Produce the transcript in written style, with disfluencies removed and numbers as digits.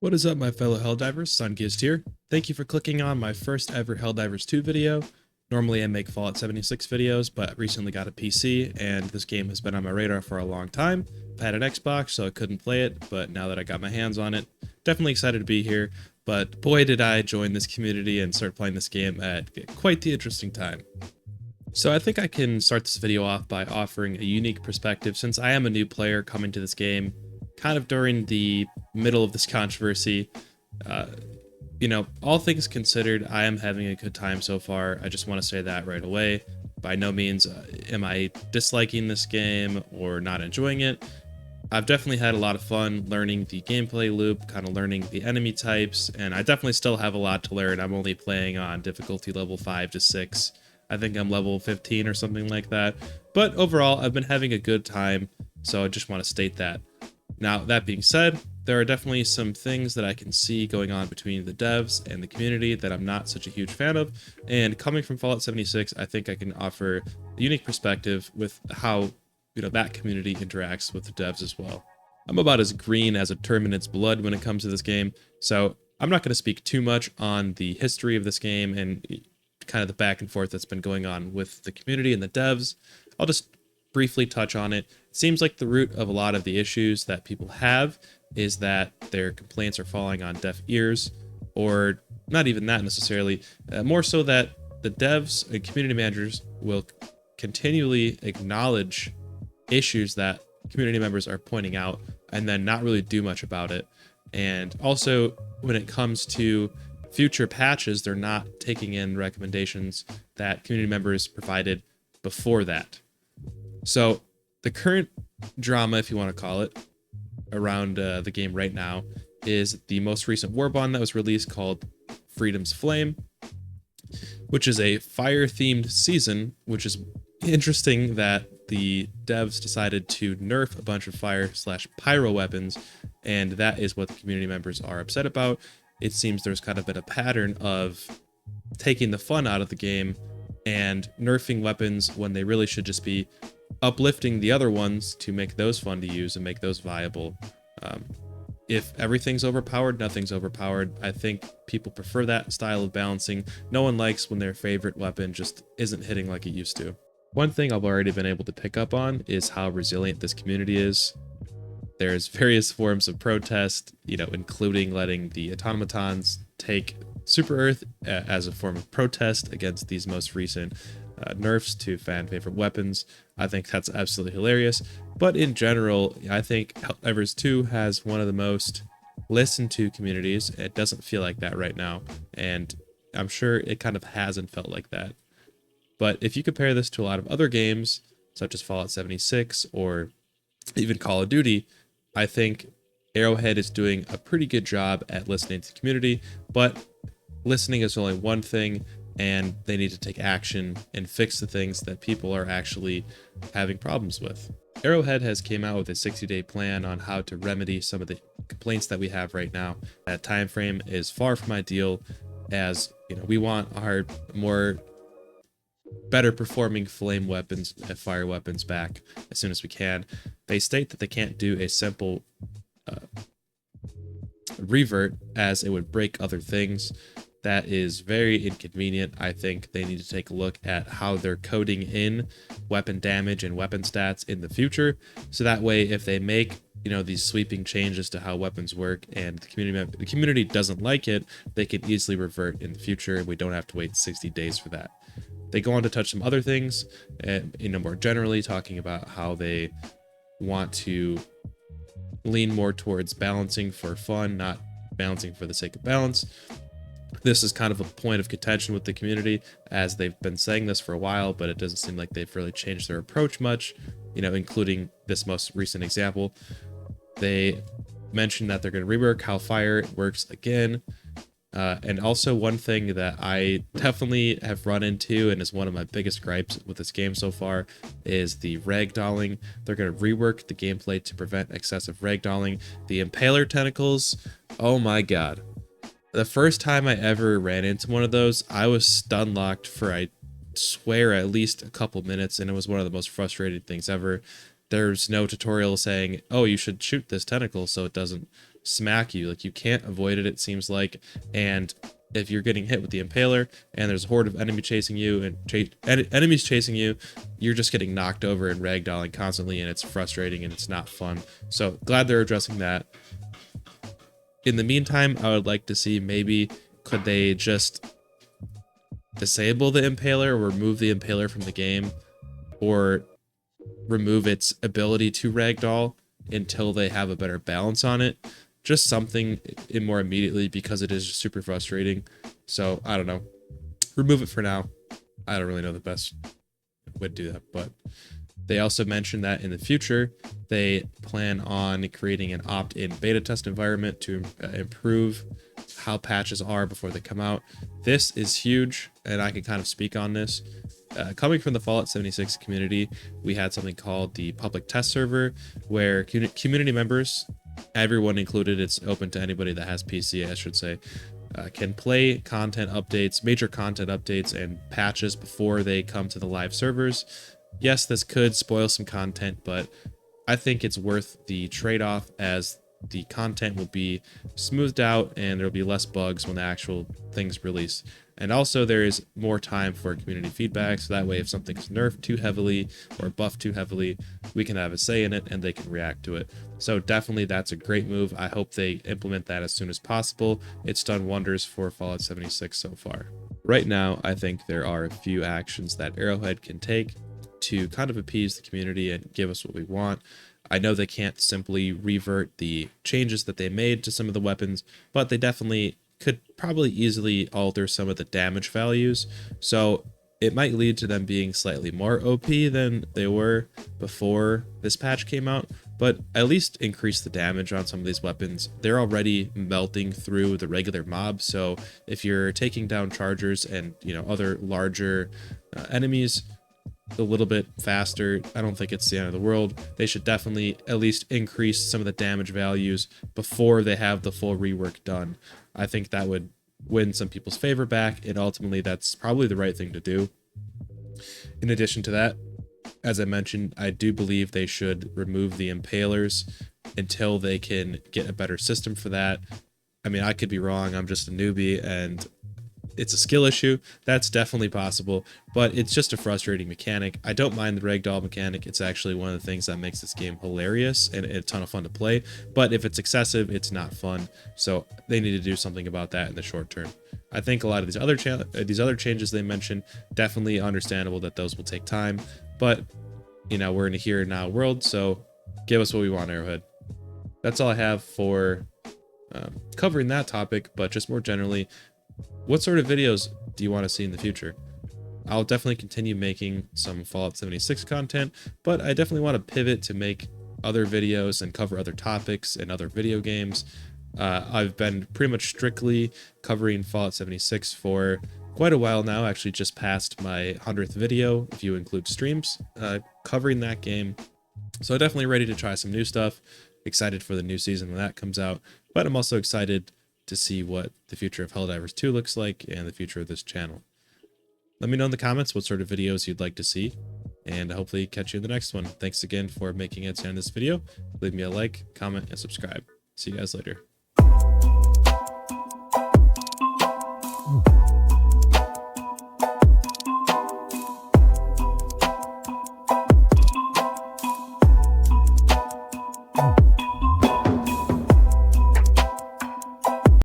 What is up, my fellow Helldivers? Sunkist here. Thank you for clicking on my first ever Helldivers 2 video. Normally I make Fallout 76 videos, but recently got a PC, and this game has been on my radar for a long time. I've had an Xbox, so I couldn't play it, but now that I got my hands on it, definitely excited to be here. But boy did I join this community and start playing this game at quite the interesting time. So I think I can start this video off by offering a unique perspective, since I am a new player coming to this game kind of during the middle of this controversy. All things considered, I am having a good time so far. I just want to say that right away. By no means am I disliking this game or not enjoying it. I've definitely had a lot of fun learning the gameplay loop, kind of learning the enemy types, and I definitely still have a lot to learn. I'm only playing on difficulty level 5 to 6. I think I'm level 15 or something like that. But overall, I've been having a good time, so I just want to state that. Now, that being said, there are definitely some things that I can see going on between the devs and the community that I'm not such a huge fan of, and coming from Fallout 76, I think I can offer a unique perspective with how that community interacts with the devs as well. I'm about as green as a Terminit's blood when it comes to this game, so I'm not going to speak too much on the history of this game and kind of the back and forth that's been going on with the community and the devs. I'll just briefly touch on it. It seems like the root of a lot of the issues that people have is that their complaints are falling on deaf ears, or not even that necessarily, more so that the devs and community managers will continually acknowledge issues that community members are pointing out and then not really do much about it. And also, when it comes to future patches, they're not taking in recommendations that community members provided before that. So the current drama, if you want to call it, around the game right now is the most recent war bond that was released called Freedom's Flame, which is a fire-themed season, which is interesting that the devs decided to nerf a bunch of fire/pyro weapons, and that is what the community members are upset about. It seems there's kind of been a pattern of taking the fun out of the game and nerfing weapons when they really should just be uplifting the other ones to make those fun to use and make those viable. If everything's overpowered, nothing's overpowered. I think people prefer that style of balancing. No one likes when their favorite weapon just isn't hitting like it used to. One thing I've already been able to pick up on is how resilient this community is. There's various forms of protest, including letting the automatons take Super Earth as a form of protest against these most recent nerfs to fan favorite weapons. I think that's absolutely hilarious. But in general, I think Helldivers 2 has one of the most listened to communities. It doesn't feel like that right now, and I'm sure it kind of hasn't felt like that. But if you compare this to a lot of other games, such as Fallout 76 or even Call of Duty, I think Arrowhead is doing a pretty good job at listening to the community, but listening is only one thing, and they need to take action and fix the things that people are actually having problems with. Arrowhead has came out with a 60-day plan on how to remedy some of the complaints that we have right now. That time frame is far from ideal, as we want our better performing flame weapons and fire weapons back as soon as we can. They state that they can't do a simple revert, as it would break other things. That is very inconvenient. I think they need to take a look at how they're coding in weapon damage and weapon stats in the future, so that way if they make these sweeping changes to how weapons work and the community doesn't like it, they can easily revert in the future, and we don't have to wait 60 days for that. They go on to touch some other things, more generally talking about how they want to lean more towards balancing for fun, not balancing for the sake of balance. This is kind of a point of contention with the community, as they've been saying this for a while, but it doesn't seem like they've really changed their approach much, including this most recent example. They mentioned that they're going to rework how fire works again. And also one thing that I definitely have run into, and is one of my biggest gripes with this game so far, is the ragdolling. They're going to rework the gameplay to prevent excessive ragdolling. The impaler tentacles, oh my god. The first time I ever ran into one of those, I was stun locked for, I swear, at least a couple minutes, and it was one of the most frustrating things ever. There's no tutorial saying, oh, you should shoot this tentacle so it doesn't smack you. Like, you can't avoid it, it seems like. And if you're getting hit with the impaler and there's a horde of enemy chasing you and enemies chasing you, you're just getting knocked over and ragdolling constantly, and it's frustrating and it's not fun. So glad they're addressing that. In the meantime, I would like to see, maybe could they just disable the impaler or remove the impaler from the game, or remove its ability to ragdoll until they have a better balance on it. Just something in more immediately, because it is super frustrating. So I don't know, remove it for now. I don't really know the best way to do that, but they also mentioned that in the future they plan on creating an opt-in beta test environment to improve how patches are before they come out. This is huge, and I can kind of speak on this. Coming from the Fallout 76 community, we had something called the public test server, where community members, everyone included, it's open to anybody that has PC, I should say, can play content updates, major content updates and patches before they come to the live servers. Yes, this could spoil some content, but I think it's worth the trade-off, as the content will be smoothed out and there'll be less bugs when the actual things release. And also there is more time for community feedback, so that way if something's nerfed too heavily or buffed too heavily, we can have a say in it and they can react to it. So definitely that's a great move. I hope they implement that as soon as possible. It's done wonders for Fallout 76 so far. Right now, I think there are a few actions that Arrowhead can take to kind of appease the community and give us what we want. I know they can't simply revert the changes that they made to some of the weapons, but they definitely could probably easily alter some of the damage values. So it might lead to them being slightly more OP than they were before this patch came out, but at least increase the damage on some of these weapons. They're already melting through the regular mobs, so if you're taking down chargers and, you know, other larger enemies a little bit faster, I don't think it's the end of the world. They should definitely at least increase some of the damage values before they have the full rework done. I think that would win some people's favor back, and ultimately that's probably the right thing to do. In addition to that, as I mentioned, I do believe they should remove the impalers until they can get a better system for that. I mean, I could be wrong, I'm just a newbie and it's a skill issue. That's definitely possible, but it's just a frustrating mechanic. I don't mind the ragdoll mechanic. It's actually one of the things that makes this game hilarious and a ton of fun to play, but if it's excessive, it's not fun. So they need to do something about that in the short term. I think a lot of these other changes they mentioned, definitely understandable that those will take time, but you know, we're in a here and now world, so give us what we want, Arrowhead. That's all I have for covering that topic, but just more generally, what sort of videos do you want to see in the future? I'll definitely continue making some Fallout 76 content, but I definitely want to pivot to make other videos and cover other topics and other video games. I've been pretty much strictly covering Fallout 76 for quite a while now, actually just past my 100th video, if you include streams, covering that game. So I'm definitely ready to try some new stuff. Excited for the new season when that comes out, but I'm also excited to see what the future of Helldivers 2 looks like and the future of this channel. Let me know in the comments what sort of videos you'd like to see, and hopefully catch you in the next one. Thanks again for making it to the end of this video. Leave me a like, comment, and subscribe. See you guys later.